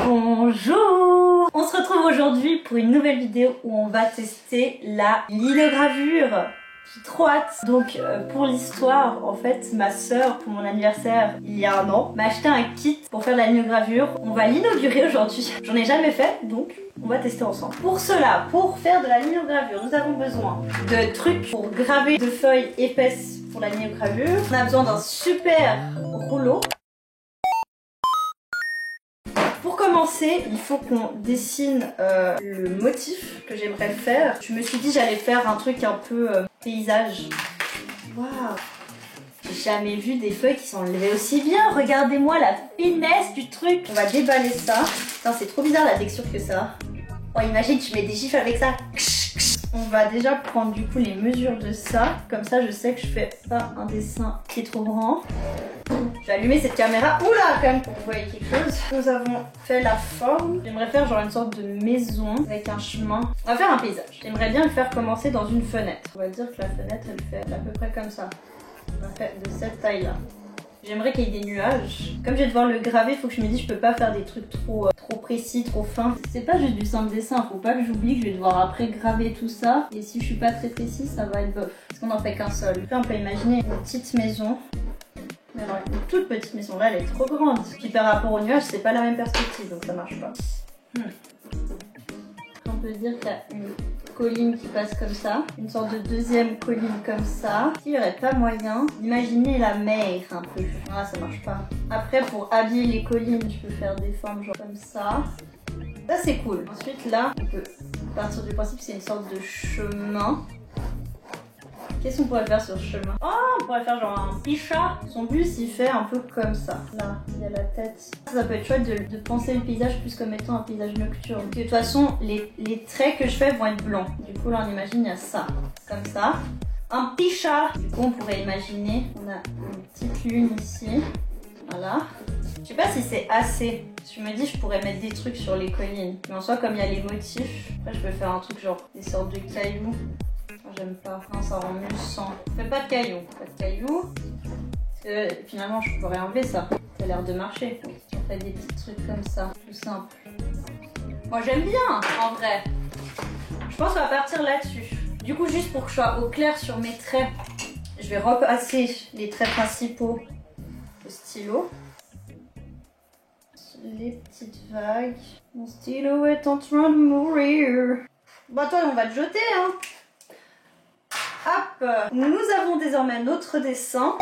Bonjour! On se retrouve aujourd'hui pour une nouvelle vidéo où on va tester la linogravure. J'ai trop hâte. Donc pour l'histoire, en fait, ma soeur, pour mon anniversaire, il y a un an, m'a acheté un kit pour faire de la linogravure. On va l'inaugurer aujourd'hui. J'en ai jamais fait, donc on va tester ensemble. Pour cela, pour faire de la linogravure, nous avons besoin de trucs pour graver de feuilles épaisses pour la linogravure. On a besoin d'un super rouleau. Pour commencer, il faut qu'on dessine le motif que j'aimerais faire. Je me suis dit j'allais faire un truc un peu paysage. Waouh! J'ai jamais vu des feuilles qui s'enlevaient aussi bien. Regardez-moi la finesse du truc. On va déballer ça. Putain, c'est trop bizarre la texture que ça. Oh, imagine, tu mets des gifs avec ça. On va déjà prendre du coup les mesures de ça. Comme ça, je sais que je fais pas un dessin qui est trop grand. Je vais allumer cette caméra. Oula, quand même, pour que vous voyez quelque chose. Nous avons fait la forme. J'aimerais faire genre une sorte de maison avec un chemin. On va faire un paysage. J'aimerais bien le faire commencer dans une fenêtre. On va dire que la fenêtre, elle fait à peu près comme ça. On va faire de cette taille-là. J'aimerais qu'il y ait des nuages. Comme je vais devoir le graver, il faut que je me dise je peux pas faire des trucs trop précis, trop fins. C'est pas juste du simple dessin, faut pas que j'oublie que je vais devoir après graver tout ça. Et si je suis pas très précis, ça va être bof. Parce qu'on en fait qu'un seul. Après on peut imaginer une petite maison. Mais alors une toute petite maison, là elle est trop grande. Puis par rapport aux nuages, c'est pas la même perspective, donc ça marche pas. On peut dire qu'il y a une colline qui passe comme ça, une sorte de deuxième colline comme ça. Il n'y aurait pas moyen d'imaginer la mer un peu. Ah, ça marche pas. Après, pour habiller les collines, je peux faire des formes genre comme ça. Ça, c'est cool. Ensuite, là, on peut partir du principe que c'est une sorte de chemin. Qu'est-ce qu'on pourrait faire sur ce chemin? Oh, on pourrait faire genre un petit chat. Son bus, il fait un peu comme ça. Là, il y a la tête. Ça peut être chouette de penser le paysage plus comme étant un paysage nocturne. De toute façon, les traits que je fais vont être blancs. Du coup, là, on imagine, il y a ça. Comme ça. Un petit chat. Du coup, on pourrait imaginer, on a une petite lune ici. Voilà. Je sais pas si c'est assez. Je me dis, je pourrais mettre des trucs sur les collines. Mais en soi, comme il y a les motifs, après, je peux faire un truc genre des sortes de cailloux. J'aime pas, non, ça rend mieux sans. Fais pas de cailloux, parce que finalement je pourrais enlever ça. Ça a l'air de marcher. On fait des petits trucs comme ça, tout simple. Moi j'aime bien en vrai. Je pense qu'on va partir là-dessus. Du coup, juste pour que je sois au clair sur mes traits, je vais repasser les traits principaux au stylo. Les petites vagues. Mon stylo est en train de mourir. Bah toi on va te jeter hein. Hop, nous avons désormais notre dessin.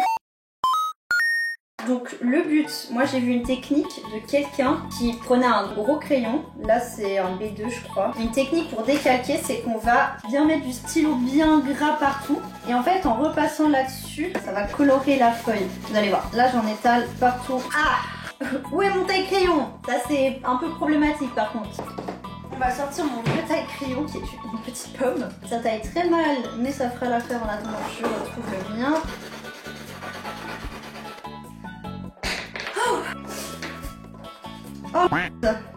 Donc le but, moi j'ai vu une technique de quelqu'un qui prenait un gros crayon, là c'est un B2 je crois. Une technique pour décalquer, c'est qu'on va bien mettre du stylo bien gras partout. Et en fait en repassant là-dessus, ça va colorer la feuille. Vous allez voir, là j'en étale partout. Ah! Où est mon taille-crayon? Ça c'est un peu problématique par contre. On va sortir mon vieux taille-crayon qui est une petite pomme. Ça taille très mal, mais ça fera l'affaire en attendant que je retrouve le mien. Oh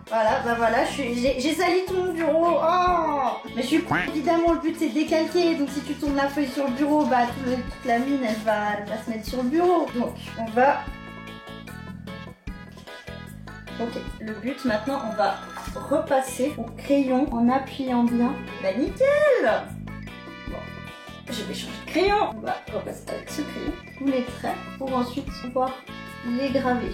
voilà, bah voilà, j'ai sali ton bureau. Oh mais je suis évidemment le but c'est de décalquer. Donc si tu tournes la feuille sur le bureau, bah toute la mine elle va se mettre sur le bureau. Donc on va... Ok, le but maintenant on va repasser au crayon en appuyant bien. Bah nickel! Bon, je vais changer de crayon. On va repasser avec ce crayon tous les traits pour ensuite pouvoir les graver.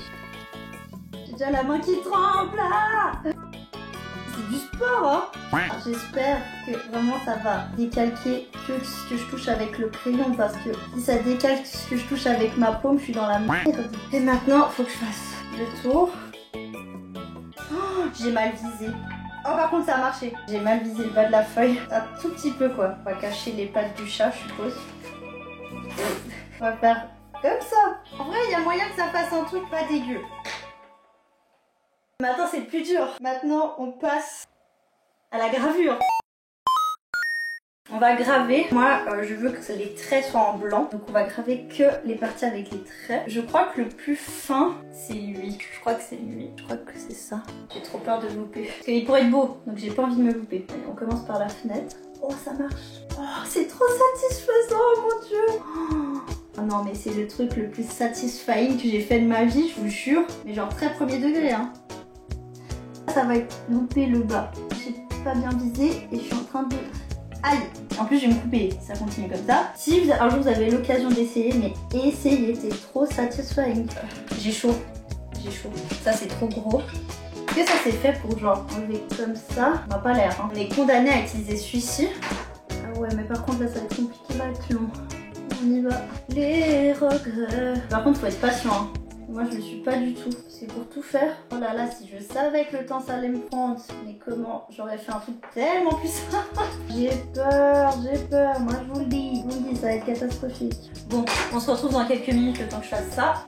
J'ai déjà la main qui tremble là! C'est du sport hein! J'espère que vraiment ça va décalquer que ce que je touche avec le crayon parce que si ça décalque ce que je touche avec ma paume, je suis dans la merde. Et maintenant, il faut que je fasse le tour. J'ai mal visé. Oh par contre ça a marché. J'ai mal visé le bas de la feuille. Un tout petit peu quoi. On va cacher les pattes du chat je suppose. On va faire comme ça. En vrai il y a moyen que ça fasse un truc pas dégueu. Maintenant c'est le plus dur. Maintenant on passe à la gravure. On va graver, moi je veux que les traits soient en blanc, donc on va graver que les parties avec les traits. Je crois que le plus fin c'est lui, je crois que c'est lui, je crois que c'est ça. J'ai trop peur de louper, parce qu'il pourrait être beau, donc j'ai pas envie de me louper. Allez, on commence par la fenêtre. Oh ça marche, oh c'est trop satisfaisant mon dieu. Oh non mais c'est le truc le plus satisfying que j'ai fait de ma vie, je vous jure, mais genre très premier degré hein. ça va être loupé le bas. J'ai pas bien visé et je suis en train de... Aïe! En plus je vais me couper, ça continue comme ça. Si un jour vous avez l'occasion d'essayer, mais essayez, c'est trop satisfying. J'ai chaud, j'ai chaud. Ça c'est trop gros. Est-ce que ça c'est fait pour genre enlever comme ça? On n'a pas l'air, hein. On est condamné à utiliser celui-ci. Ah ouais, mais par contre là ça va être compliqué, ça va être long. On y va. Les regrets. Par contre faut être patient, hein. Moi je le suis pas du tout, c'est pour tout faire. Oh là là, si je savais que le temps ça allait me prendre, mais comment j'aurais fait un truc tellement plus simple. J'ai peur, moi je vous le dis, ça va être catastrophique. Bon, on se retrouve dans quelques minutes le temps que je fasse ça.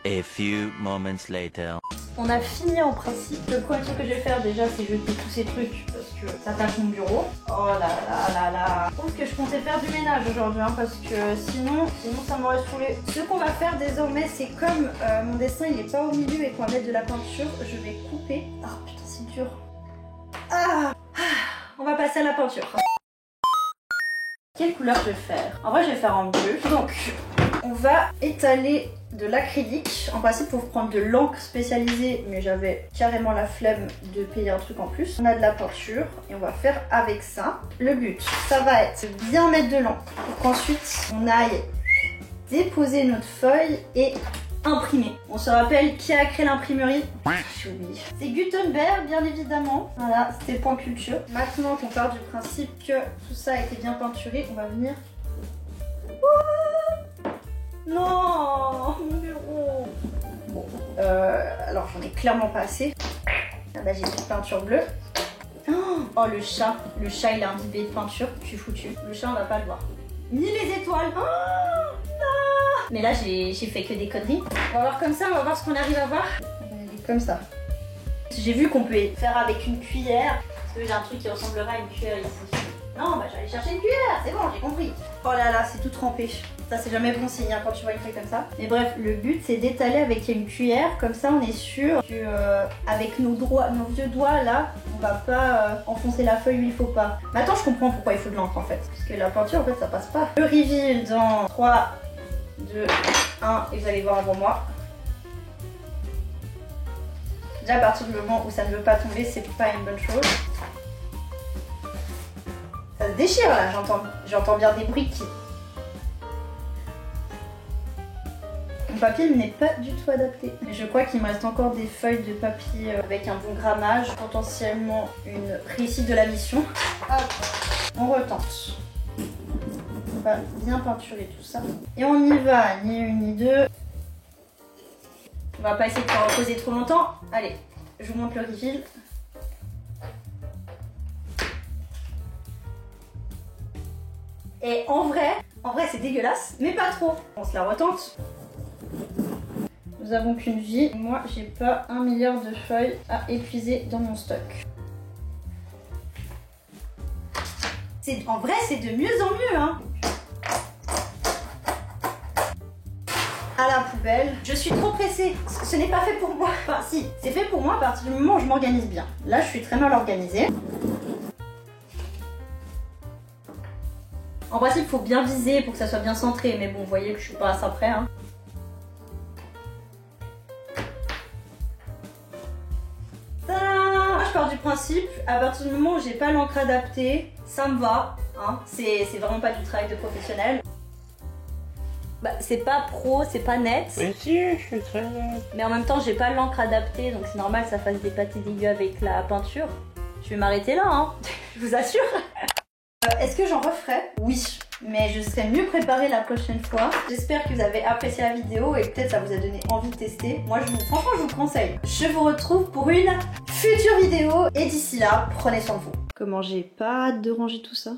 A few moments later. On a fini en principe. Le premier truc que je vais faire déjà, c'est jeter tous ces trucs parce que ça tâche mon bureau. Oh là là là là. Je trouve que je comptais faire du ménage aujourd'hui, hein, parce que sinon ça m'aurait saoulé. Ce qu'on va faire désormais, c'est comme mon dessin il est pas au milieu et qu'on va mettre de la peinture, je vais couper. Ah putain, c'est dur. On va passer à la peinture. Quelle couleur je vais faire? En vrai, je vais faire en bleu. Donc, on va étaler de l'acrylique. En principe, il faut prendre de l'encre spécialisée, mais j'avais carrément la flemme de payer un truc en plus. On a de la peinture et on va faire avec ça. Le but, ça va être de bien mettre de l'encre pour qu'ensuite on aille déposer notre feuille et imprimer. On se rappelle qui a créé l'imprimerie? J'ai oublié. C'est Gutenberg, bien évidemment. Voilà, c'était point culture. Maintenant qu'on part du principe que tout ça a été bien peinturé, on va venir... Non, mon bureau. Bon, alors j'en ai clairement pas assez. Ah bah, j'ai une peinture bleue. Oh le chat il a imbibé de peinture, je suis foutue. Le chat on va pas le voir. Ni les étoiles. Oh non. Mais là j'ai fait que des conneries. On va voir comme ça, on va voir ce qu'on arrive à voir. On va aller comme ça. J'ai vu qu'on peut faire avec une cuillère. Parce que j'ai un truc qui ressemblera à une cuillère ici. Non, bah j'allais chercher une cuillère, c'est bon, j'ai compris. Oh là là, c'est tout trempé. Ça, c'est jamais bon signe hein, quand tu vois une feuille comme ça. Mais bref, le but, c'est d'étaler avec une cuillère. Comme ça, on est sûr que avec nos vieux doigts, là, on va pas enfoncer la feuille où il faut pas. Maintenant, je comprends pourquoi il faut de l'encre, en fait. Parce que la peinture, en fait, ça passe pas. Le reveal dans 3, 2, 1, et vous allez voir avant moi. Déjà, à partir du moment où ça ne veut pas tomber, c'est pas une bonne chose. Ça se déchire là, j'entends bien des bruits qui... Mon papier n'est pas du tout adapté. Je crois qu'il me reste encore des feuilles de papier avec un bon grammage, potentiellement une réussite de la mission. Hop, on retente. On va bien peinturer tout ça. Et on y va, ni une ni deux. On va pas essayer de faire reposer trop longtemps. Allez, je vous montre le reveal. Et en vrai c'est dégueulasse, mais pas trop. On se la retente. Nous avons qu'une vie. Moi, j'ai pas 1 milliard de feuilles à épuiser dans mon stock. En vrai, c'est de mieux en mieux, hein. À la poubelle. Je suis trop pressée. Ce n'est pas fait pour moi. Enfin, si, c'est fait pour moi à partir du moment où je m'organise bien. Là, je suis très mal organisée. En principe, il faut bien viser pour que ça soit bien centré, mais bon, vous voyez que je suis pas à ça près. Hein. Moi, je pars du principe, à partir du moment où j'ai pas l'encre adaptée, ça me va. Hein. C'est vraiment pas du travail de professionnel. Bah, c'est pas pro, c'est pas net. Mais si, je suis très net. Mais en même temps, j'ai pas l'encre adaptée, donc c'est normal que ça fasse des pâtés dégueux avec la peinture. Je vais m'arrêter là, hein. Je vous assure. Est-ce que j'en referai? Oui, mais je serai mieux préparée la prochaine fois. J'espère que vous avez apprécié la vidéo et peut-être ça vous a donné envie de tester. Moi, franchement, je vous le conseille. Je vous retrouve pour une future vidéo et d'ici là, prenez soin de vous. Comment j'ai pas hâte de ranger tout ça.